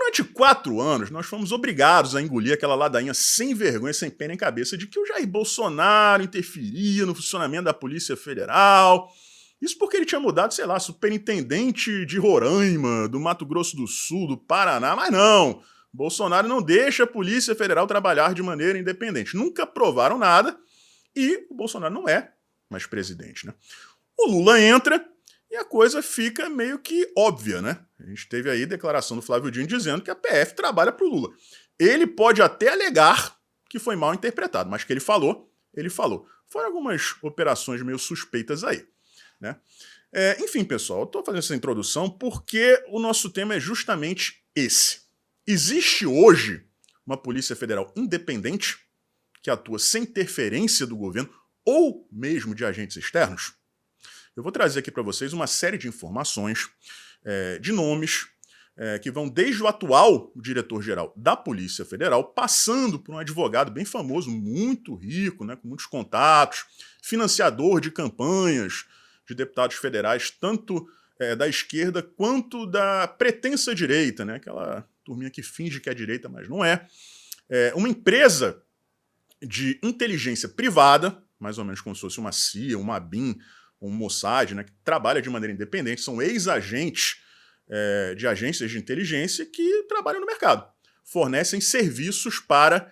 Durante 4 anos, nós fomos obrigados a engolir aquela ladainha sem vergonha, sem pé nem cabeça, de que o Jair Bolsonaro interferia no funcionamento da Polícia Federal. Isso porque ele tinha mudado, sei lá, superintendente de Roraima, do Mato Grosso do Sul, do Paraná, mas não. Bolsonaro não deixa a Polícia Federal trabalhar de maneira independente. Nunca provaram nada e o Bolsonaro não é mais presidente, né? O Lula entra e a coisa fica meio que óbvia, né? A gente teve aí a declaração do Flávio Dino dizendo que a PF trabalha para o Lula. Ele pode até alegar que foi mal interpretado, mas que ele falou, ele falou. Foram algumas operações meio suspeitas aí, né? Enfim, pessoal, eu estou fazendo essa introdução porque o nosso tema é justamente esse. Existe hoje uma Polícia Federal independente que atua sem interferência do governo ou mesmo de agentes externos? Eu vou trazer aqui para vocês uma série de informações, de nomes, que vão desde o atual diretor-geral da Polícia Federal, passando por um advogado bem famoso, muito rico, né, com muitos contatos, financiador de campanhas de deputados federais, tanto da esquerda quanto da pretensa direita, né, aquela turminha que finge que é direita, mas não é. Uma empresa de inteligência privada, mais ou menos como se fosse uma CIA, uma ABIN, um Mossad, né, que trabalha de maneira independente, são ex-agentes de agências de inteligência que trabalham no mercado, fornecem serviços para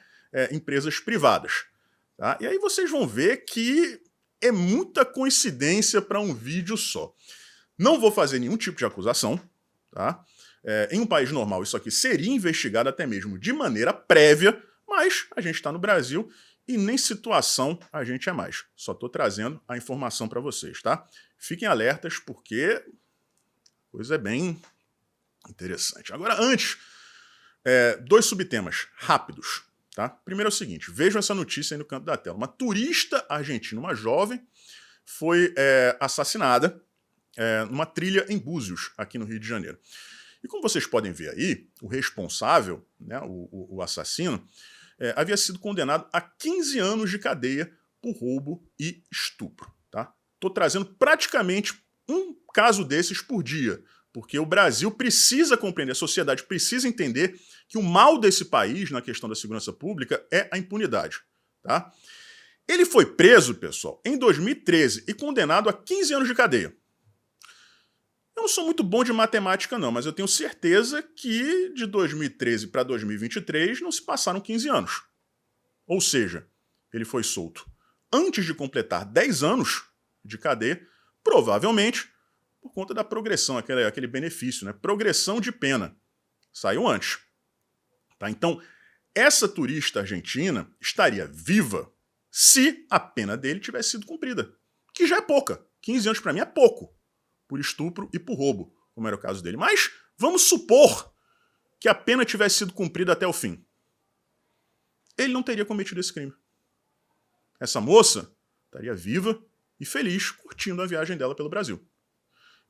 empresas privadas. Tá? E aí vocês vão ver que é muita coincidência para um vídeo só. Não vou fazer nenhum tipo de acusação, tá? Em um país normal isso aqui seria investigado até mesmo de maneira prévia, mas a gente está no Brasil e nem situação a gente é mais. Só estou trazendo a informação para vocês, tá? Fiquem alertas porque a coisa é bem interessante. Agora, antes, 2 subtemas rápidos, tá? Primeiro é o seguinte, vejam essa notícia aí no canto da tela. Uma turista argentina, uma jovem, foi assassinada numa trilha em Búzios, aqui no Rio de Janeiro. E como vocês podem ver aí, o responsável, né, o assassino, havia sido condenado a 15 anos de cadeia por roubo e estupro. Tá? Tô trazendo praticamente um caso desses por dia, porque o Brasil precisa compreender, a sociedade precisa entender que o mal desse país na questão da segurança pública é a impunidade. Tá? Ele foi preso, pessoal, em 2013 e condenado a 15 anos de cadeia. Eu não sou muito bom de matemática não, mas eu tenho certeza que de 2013 para 2023 não se passaram 15 anos. Ou seja, ele foi solto antes de completar 10 anos de cadeia, provavelmente por conta da progressão, aquele benefício, né? Progressão de pena. Saiu antes. Tá? Então, essa turista argentina estaria viva se a pena dele tivesse sido cumprida, que já é pouca. 15 anos para mim é pouco. Por estupro e por roubo, como era o caso dele. Mas vamos supor que a pena tivesse sido cumprida até o fim. Ele não teria cometido esse crime. Essa moça estaria viva e feliz, curtindo a viagem dela pelo Brasil.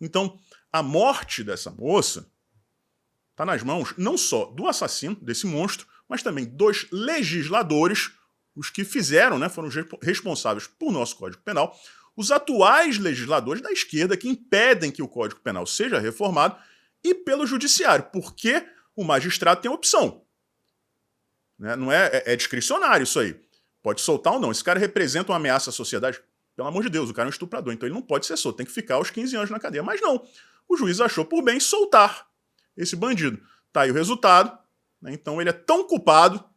Então, a morte dessa moça está nas mãos não só do assassino, desse monstro, mas também dos legisladores, os que fizeram, né, foram responsáveis por nosso Código Penal, os atuais legisladores da esquerda que impedem que o Código Penal seja reformado e pelo judiciário, porque o magistrado tem a opção. Né? Não é discricionário isso aí. Pode soltar ou não. Esse cara representa uma ameaça à sociedade. Pelo amor de Deus, o cara é um estuprador, então ele não pode ser solto, tem que ficar os 15 anos na cadeia. Mas não, o juiz achou por bem soltar esse bandido. Tá aí o resultado, né? Então ele é tão culpado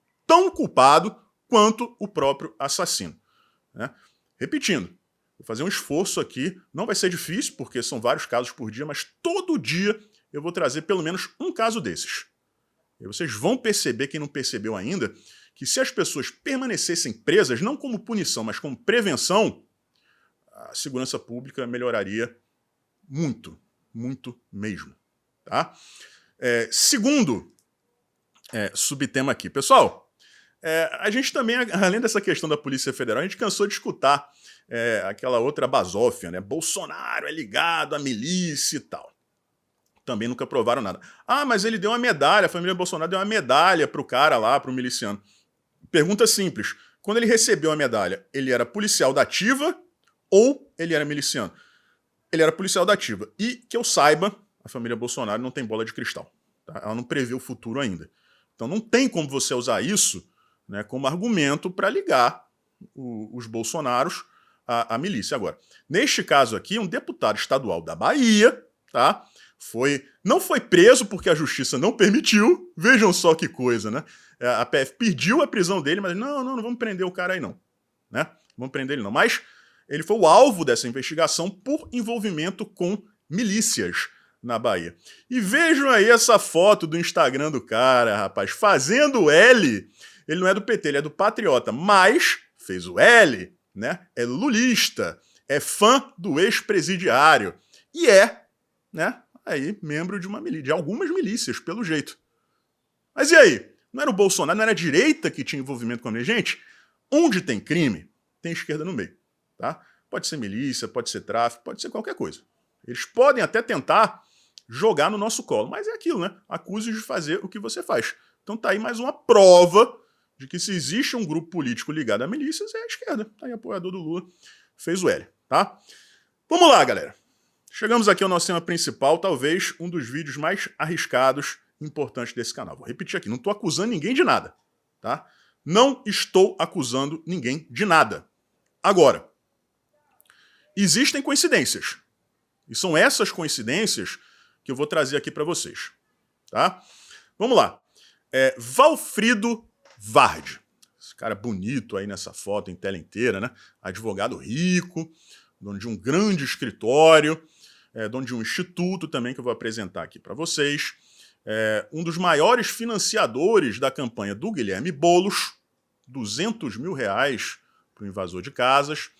quanto o próprio assassino. Né? Repetindo, vou fazer um esforço aqui, não vai ser difícil, porque são vários casos por dia, mas todo dia eu vou trazer pelo menos um caso desses. E vocês vão perceber, quem não percebeu ainda, que se as pessoas permanecessem presas, não como punição, mas como prevenção, a segurança pública melhoraria muito, muito mesmo. Tá? Segundo subtema aqui. Pessoal, a gente também, além dessa questão da Polícia Federal, a gente cansou de escutar aquela outra basófia, né? Bolsonaro é ligado à milícia e tal. Também nunca provaram nada. Ah, mas ele deu uma medalha, a família Bolsonaro deu uma medalha pro cara lá, pro miliciano. Pergunta simples. Quando ele recebeu a medalha, ele era policial da ativa ou ele era miliciano? Ele era policial da ativa. E, que eu saiba, a família Bolsonaro não tem bola de cristal. Tá? Ela não prevê o futuro ainda. Então não tem como você usar isso, né, como argumento para ligar os bolsonaros à milícia. Agora, neste caso aqui, um deputado estadual da Bahia, tá, não foi preso porque a justiça não permitiu. Vejam só que coisa, né? A PF pediu a prisão dele, mas não vamos prender o cara aí não. Né? Não vamos prender ele não. Mas ele foi o alvo dessa investigação por envolvimento com milícias na Bahia. E vejam aí essa foto do Instagram do cara, rapaz, fazendo o L. Ele não é do PT, ele é do Patriota, mas fez o L, né? É lulista, é fã do ex-presidiário e né, aí membro de uma milícia, de algumas milícias, pelo jeito. Mas e aí? Não era o Bolsonaro, não era a direita que tinha envolvimento com a milícia? Gente, onde tem crime, tem esquerda no meio, tá? Pode ser milícia, pode ser tráfico, pode ser qualquer coisa. Eles podem até tentar jogar no nosso colo, mas é aquilo, né? Acuse de fazer o que você faz. Então tá aí mais uma prova de que se existe um grupo político ligado a milícias, é a esquerda. Tá aí apoiador do Lula, fez o L, tá? Vamos lá, galera. Chegamos aqui ao nosso tema principal, talvez um dos vídeos mais arriscados e importantes desse canal. Vou repetir aqui, não estou acusando ninguém de nada, tá? Não estou acusando ninguém de nada. Agora, existem coincidências. E são essas coincidências que eu vou trazer aqui para vocês, tá? Vamos lá. Valfrido Vardi. Esse cara bonito aí nessa foto em tela inteira, né? Advogado rico, dono de um grande escritório, dono de um instituto também que eu vou apresentar aqui para vocês. Um dos maiores financiadores da campanha do Guilherme Boulos, R$200 mil para o invasor de casas.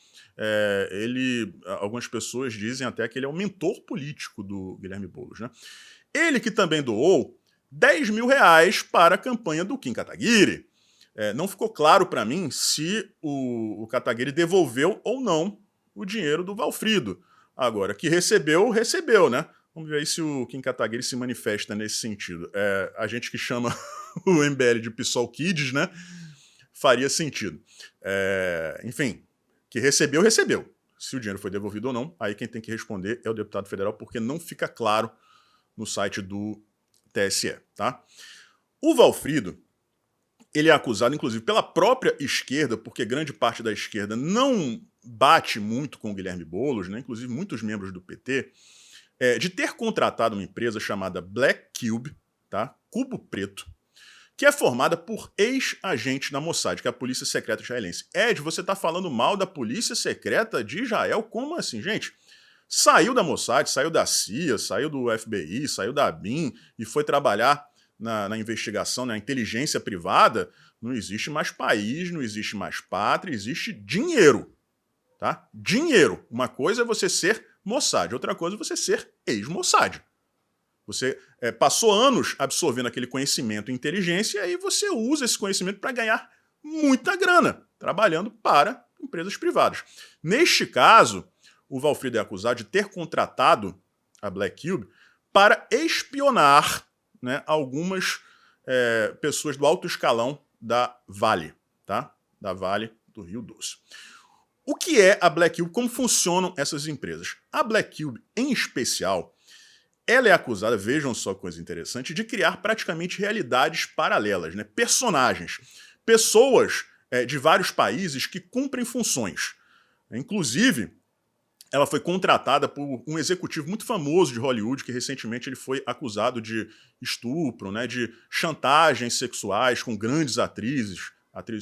Algumas pessoas dizem até que ele é o mentor político do Guilherme Boulos, né? Ele que também doou R$10 mil para a campanha do Kim Kataguiri. Não ficou claro para mim se o Kataguiri devolveu ou não o dinheiro do Valfrido. Agora, que recebeu, né? Vamos ver aí se o Kim Kataguiri se manifesta nesse sentido. A gente que chama o MBL de PSOL Kids, né? Faria sentido. Enfim, que recebeu. Se o dinheiro foi devolvido ou não, aí quem tem que responder é o deputado federal, porque não fica claro no site do TSE, tá? O Valfrido, ele é acusado, inclusive, pela própria esquerda, porque grande parte da esquerda não bate muito com o Guilherme Boulos, né? Inclusive muitos membros do PT, de ter contratado uma empresa chamada Black Cube, tá? Cubo Preto, que é formada por ex-agentes da Mossad, que é a polícia secreta israelense. Ed, você tá falando mal da polícia secreta de Israel? Como assim, gente? Saiu da Mossad, saiu da CIA, saiu do FBI, saiu da BIM e foi trabalhar na investigação, na inteligência privada. Não existe mais país, não existe mais pátria, existe dinheiro, tá? Dinheiro. Uma coisa é você ser Mossad, outra coisa é você ser ex-Mossad. Você passou anos absorvendo aquele conhecimento e inteligência e aí você usa esse conhecimento para ganhar muita grana, trabalhando para empresas privadas. Neste caso, o Valfrido é acusado de ter contratado a Black Cube para espionar, né, algumas pessoas do alto escalão da Vale, tá? Da Vale do Rio Doce. O que é a Black Cube? Como funcionam essas empresas? A Black Cube, em especial, ela é acusada, vejam só que coisa interessante, de criar praticamente realidades paralelas, né? Personagens, pessoas de vários países que cumprem funções. Inclusive, ela foi contratada por um executivo muito famoso de Hollywood, que recentemente ele foi acusado de estupro, né, de chantagens sexuais com grandes atrizes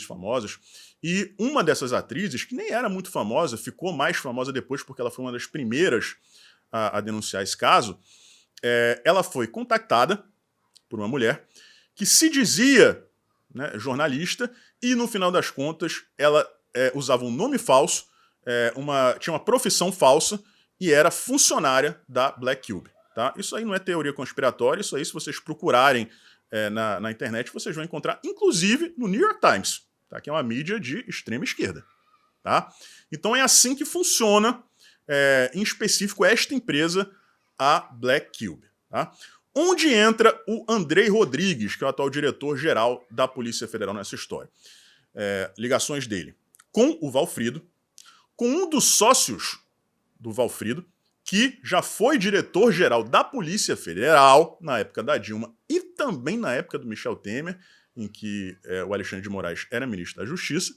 famosas. E uma dessas atrizes, que nem era muito famosa, ficou mais famosa depois porque ela foi uma das primeiras a denunciar esse caso, ela foi contactada por uma mulher que se dizia, né, jornalista e, no final das contas, ela usava um nome falso, tinha uma profissão falsa e era funcionária da Black Cube. Tá? Isso aí não é teoria conspiratória, isso aí, se vocês procurarem na internet, vocês vão encontrar, inclusive, no New York Times, tá? Que é uma mídia de extrema esquerda. Tá? Então é assim que funciona, em específico, esta empresa, a Black Cube. Tá? Onde entra o Andrei Rodrigues, que é o atual diretor-geral da Polícia Federal nessa história. Ligações dele com o Valfrido, com um dos sócios do Valfrido, que já foi diretor-geral da Polícia Federal na época da Dilma e também na época do Michel Temer, em que o Alexandre de Moraes era ministro da Justiça,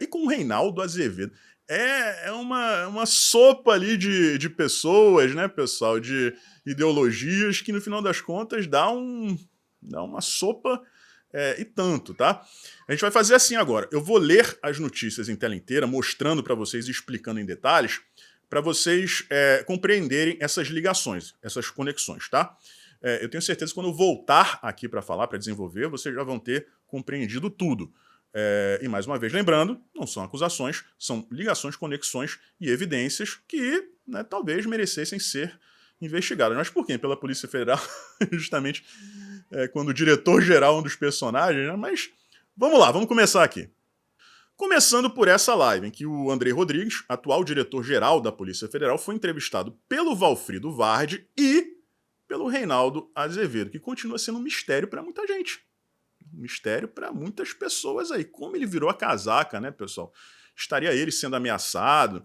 e com o Reinaldo Azevedo. É uma sopa ali de pessoas, né, pessoal, de ideologias que no final das contas dá uma sopa e tanto, tá? A gente vai fazer assim agora. Eu vou ler as notícias em tela inteira, mostrando para vocês e explicando em detalhes, para vocês compreenderem essas ligações, essas conexões, tá? Eu tenho certeza que quando eu voltar aqui para falar, para desenvolver, vocês já vão ter compreendido tudo. E mais uma vez, lembrando, não são acusações, são ligações, conexões e evidências que, né, talvez merecessem ser investigadas. Mas por quem? Pela Polícia Federal, justamente quando o diretor-geral é um dos personagens, né? Mas vamos lá, vamos começar aqui. Começando por essa live, em que o Andrei Rodrigues, atual diretor-geral da Polícia Federal, foi entrevistado pelo Valfrido Vardi e pelo Reinaldo Azevedo, que continua sendo um mistério para muita gente. Um mistério para muitas pessoas aí. Como ele virou a casaca, né, pessoal? Estaria ele sendo ameaçado?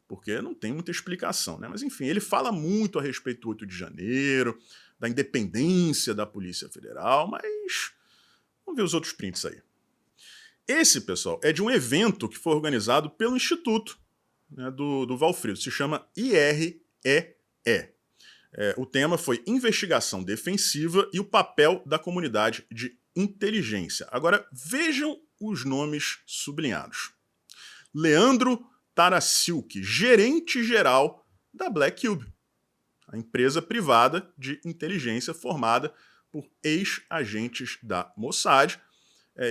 Porque não tem muita explicação, né? Mas enfim, ele fala muito a respeito do 8 de janeiro, da independência da Polícia Federal, mas vamos ver os outros prints aí. Esse, pessoal, é de um evento que foi organizado pelo Instituto, né, do Valfrido, se chama IREE. O tema foi Investigação Defensiva e o Papel da Comunidade de Inteligência. Agora, vejam os nomes sublinhados. Leandro Tarasciuk, gerente-geral da Black Cube, a empresa privada de inteligência formada por ex-agentes da Mossad,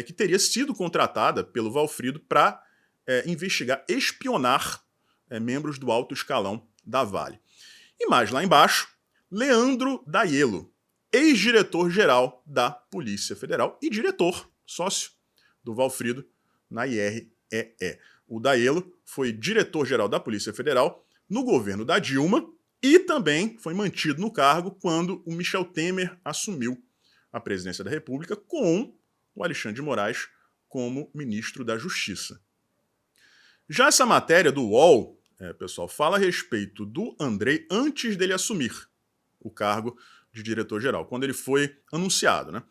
que teria sido contratada pelo Valfrido para investigar, espionar membros do alto escalão da Vale. E mais lá embaixo, Leandro Daiello, ex-diretor-geral da Polícia Federal e diretor, sócio do Valfrido na IREE. O Daiello foi diretor-geral da Polícia Federal no governo da Dilma e também foi mantido no cargo quando o Michel Temer assumiu a presidência da República com o Alexandre de Moraes como ministro da Justiça. Já essa matéria do UOL, pessoal, fala a respeito do Andrei antes dele assumir o cargo de diretor-geral, quando ele foi anunciado, né?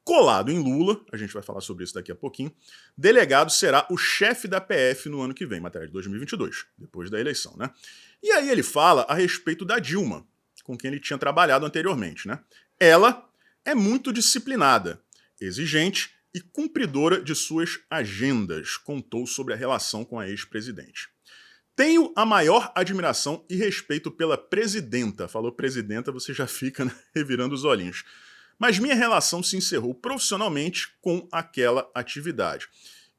Colado em Lula, a gente vai falar sobre isso daqui a pouquinho, delegado será o chefe da PF no ano que vem, matéria de 2022, depois da eleição, né? E aí ele fala a respeito da Dilma, com quem ele tinha trabalhado anteriormente, né? Ela é muito disciplinada, exigente e cumpridora de suas agendas, contou sobre a relação com a ex-presidente. Tenho a maior admiração e respeito pela presidenta. Falou presidenta, você já fica, né, revirando os olhinhos. Mas minha relação se encerrou profissionalmente com aquela atividade.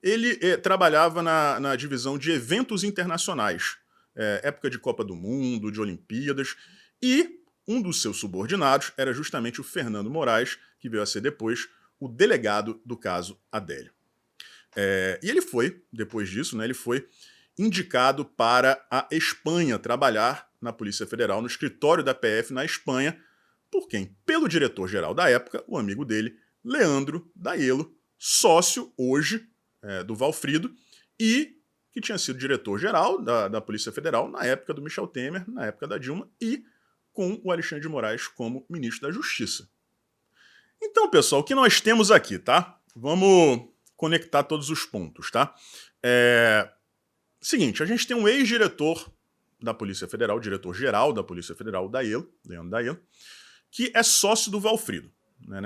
Ele trabalhava na divisão de eventos internacionais, época de Copa do Mundo, de Olimpíadas, e um dos seus subordinados era justamente o Fernando Moraes, que veio a ser depois o delegado do caso Adélio. E ele foi, depois disso, né, ele foi indicado para a Espanha trabalhar na Polícia Federal, no escritório da PF na Espanha, por quem? Pelo diretor-geral da época, o amigo dele, Leandro Daiello, sócio hoje do Valfrido e que tinha sido diretor-geral da Polícia Federal na época do Michel Temer, na época da Dilma e com o Alexandre de Moraes como ministro da Justiça. Então, pessoal, o que nós temos aqui, tá? Vamos conectar todos os pontos, tá? Seguinte, a gente tem um ex-diretor da Polícia Federal, diretor-geral da Polícia Federal, Leandro Daiello, que é sócio do Valfrido, né,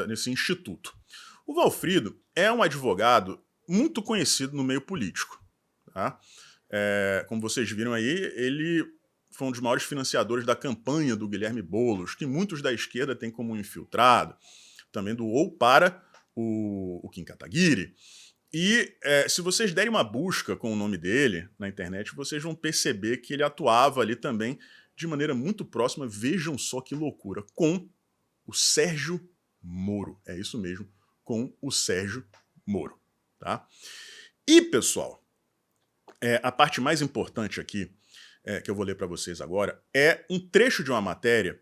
nesse instituto. O Valfrido é um advogado muito conhecido no meio político. Tá? Como vocês viram aí, ele foi um dos maiores financiadores da campanha do Guilherme Boulos, que muitos da esquerda têm como infiltrado, também doou para o Kim Kataguiri. E se vocês derem uma busca com o nome dele na internet, vocês vão perceber que ele atuava ali também de maneira muito próxima, vejam só que loucura, com o Sérgio Moro. É isso mesmo, com o Sérgio Moro. Tá? E, pessoal, a parte mais importante aqui, que eu vou ler para vocês agora, é um trecho de uma matéria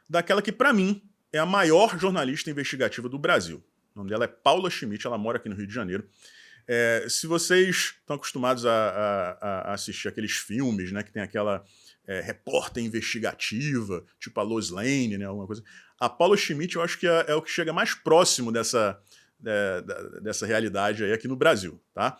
daquela que, para mim, é a maior jornalista investigativa do Brasil. O nome dela é Paula Schmidt, ela mora aqui no Rio de Janeiro. Se vocês estão acostumados a assistir aqueles filmes, né, que tem aquela repórter investigativa, tipo a Lois Lane, né, alguma coisa. A Paula Schmidt eu acho que é o que chega mais próximo dessa realidade aí aqui no Brasil, tá?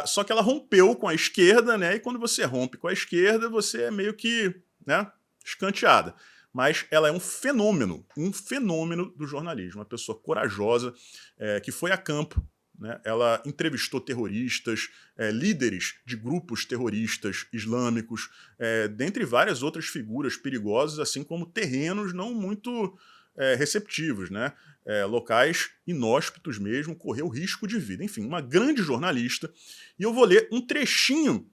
Só que ela rompeu com a esquerda, né? E quando você rompe com a esquerda, você é meio que, né, escanteada. Mas ela é um fenômeno do jornalismo, uma pessoa corajosa, que foi a campo, né? Ela entrevistou terroristas, líderes de grupos terroristas islâmicos, dentre várias outras figuras perigosas, assim como terrenos não muito receptivos, né? Locais inóspitos mesmo, correu risco de vida. Enfim, uma grande jornalista. E eu vou ler um trechinho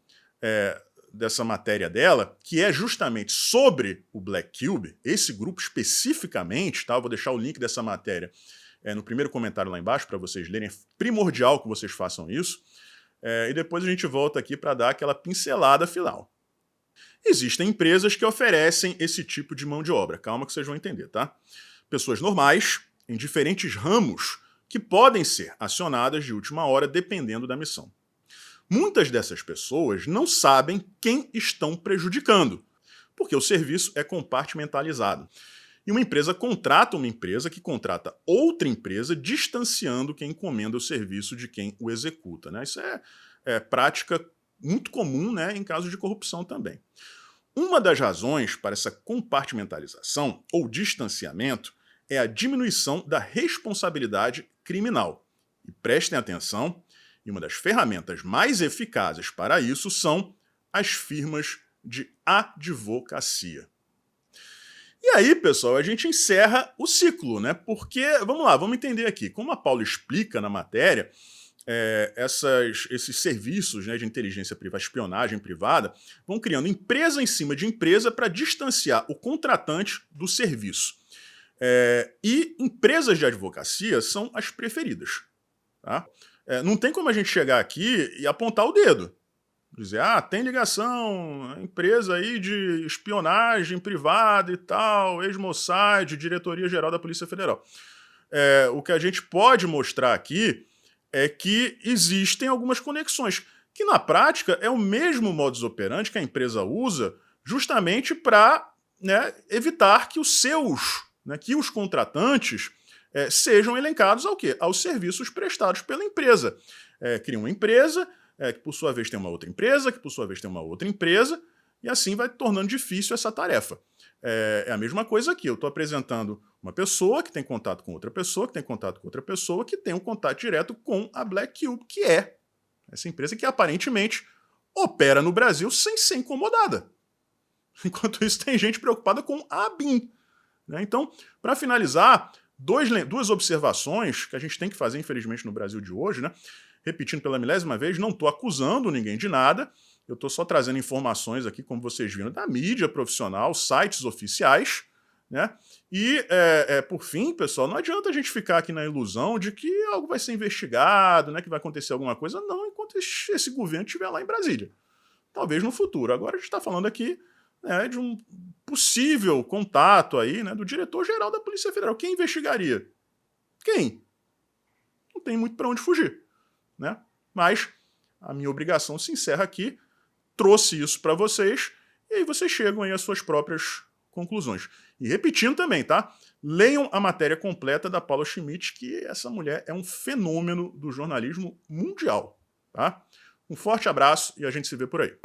dessa matéria dela, que é justamente sobre o Black Cube, esse grupo especificamente, tá? Eu vou deixar o link dessa matéria no primeiro comentário lá embaixo para vocês lerem. É primordial que vocês façam isso. E depois a gente volta aqui para dar aquela pincelada final. Existem empresas que oferecem esse tipo de mão de obra. Calma que vocês vão entender, tá? Pessoas normais, em diferentes ramos, que podem ser acionadas de última hora dependendo da missão. Muitas dessas pessoas não sabem quem estão prejudicando, porque o serviço é compartimentalizado. E uma empresa contrata uma empresa que contrata outra empresa, distanciando quem encomenda o serviço de quem o executa, né? Isso é prática muito comum, né, em casos de corrupção também. Uma das razões para essa compartimentalização ou distanciamento é a diminuição da responsabilidade criminal. E prestem atenção, e uma das ferramentas mais eficazes para isso são as firmas de advocacia. E aí, pessoal, a gente encerra o ciclo, né? Porque, vamos lá, vamos entender aqui. Como a Paula explica na matéria, esses serviços, né, de inteligência privada, espionagem privada, vão criando empresa em cima de empresa para distanciar o contratante do serviço. E empresas de advocacia são as preferidas. Tá? Não tem como a gente chegar aqui e apontar o dedo. Dizer, tem ligação, empresa aí de espionagem privada e tal, ex-Mossad, Diretoria-Geral da Polícia Federal. O que a gente pode mostrar aqui é que existem algumas conexões, que na prática é o mesmo modus operandi que a empresa usa justamente para, né, evitar que que os contratantes sejam elencados ao quê? Aos serviços prestados pela empresa. Cria uma empresa, que por sua vez tem uma outra empresa, que por sua vez tem uma outra empresa, e assim vai tornando difícil essa tarefa. É a mesma coisa aqui, eu estou apresentando uma pessoa que tem contato com outra pessoa, que tem contato com outra pessoa, que tem um contato direto com a Black Cube, que é essa empresa que aparentemente opera no Brasil sem ser incomodada. Enquanto isso, tem gente preocupada com a ABIN. Né? Então, para finalizar, duas observações que a gente tem que fazer, infelizmente, no Brasil de hoje, né? Repetindo pela milésima vez, não estou acusando ninguém de nada, eu estou só trazendo informações aqui, como vocês viram, da mídia profissional, sites oficiais, né? E, por fim, pessoal, não adianta a gente ficar aqui na ilusão de que algo vai ser investigado, né? Que vai acontecer alguma coisa, não, enquanto esse governo estiver lá em Brasília. Talvez no futuro. Agora a gente está falando aqui, né, de um possível contato aí, né, do diretor-geral da Polícia Federal. Quem investigaria? Quem? Não tem muito para onde fugir. Né? Mas a minha obrigação se encerra aqui, trouxe isso para vocês, e aí vocês chegam aí às suas próprias conclusões. E repetindo também, tá? Leiam a matéria completa da Paula Schmidt, que essa mulher é um fenômeno do jornalismo mundial. Tá? Um forte abraço e a gente se vê por aí.